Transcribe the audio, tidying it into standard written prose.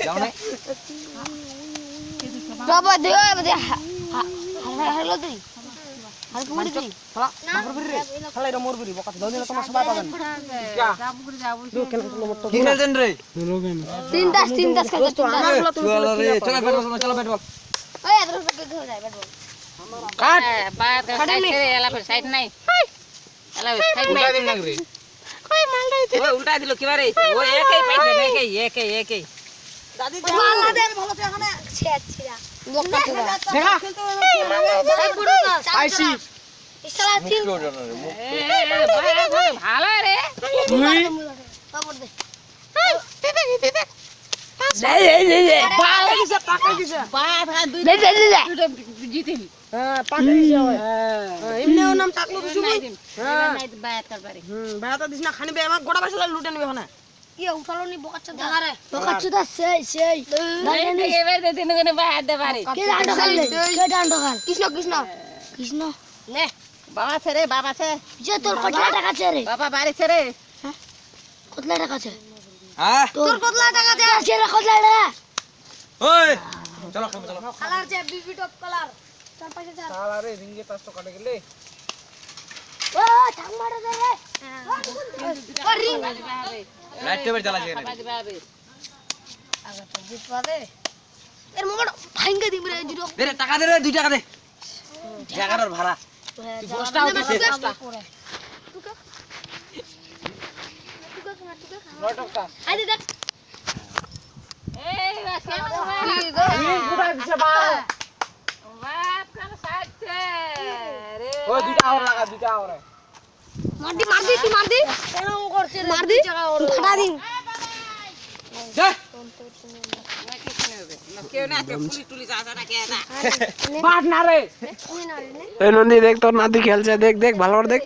যাও না বাবা দিও হ্যালো তুই আর পুরি তুই শালা মারবি রে শালা এরা মরবি রে বকা দাও দিলে তোমার সবাই পাবেন কি খেলছেন রে তিন দাস খেলতে দোস্ত আমারগুলো তুমি চলো রে চলো ব্যাট বল চলো ব্যাট বল ওই এত থেকে ধরে যায় ব্যাট বল কাট বাদ সাইড রে এলা সাইড নাই এলা সাইড নাই উল্টা দিন না রে ওই উল্টা দিল কিবারে ওই একই পাইছে একই দাদি মালা দে ভালো তো এখানে ছেছিরা বক্কা তুই দেখা এই পুরো আইসি ইশালা তিন ভালো রে তুই খবর দে পাকা গেছে পাকা গেছে বাদ দুই দে জিতিবি হ্যাঁ পাকা গেছে ওই এমনিও নাম থাকলো তো শুনি হ্যাঁ নাই বাদ করবারে ভাড়া তো দিস না খানিবে আমার গোটা পয়সা লুটে নিবে ওখানে কি উঠালো নি বকাচ্চা দেখা রে বকাচ্চা সেই এবার দে দিন করে বাদ দে পারে কে ডান্ড খাল কে ডান্ড খাল কৃষ্ণ নে বাবা ছে যে তোর কতলা টাকা আছে রে বাবা বাড়ি ছে রে কতলা টাকা আছে হ্যাঁ তোর কতলা টাকা আছে ছেড়ে কতলা টাকা ওই চলো খেলবো চলো কালার যে বিবি টপ কালার চার পাঁচে চার শালা রে রিঙ্গে 500 কাটে গেলে ও ঠাং মারে দে রে রিং লাইট টেবিল চালা যায় না আগে তো জিত পাবে এর মোবাইল ভাঙ্গে দিম রে জিরো দে রে টাকা দে রে 2 টাকা দে 11 ভাড়া দশটা হতে দশটা নয়টা আইদে দেখ এই বাসে এই গোটা দিছে বাবা বাপ কান সাইতে রে ওই দুইটা আর লাগা দুইটা আর মারদি তুই মারদি কেন করছিস মারদি ফাটা দিন যা কেউ না পুলিশ টুলিশ আসা না কে না বাট না রে তুই না রে এই নন্দী দেখ তোর নাতি খেলছে দেখ ভালো করে দেখ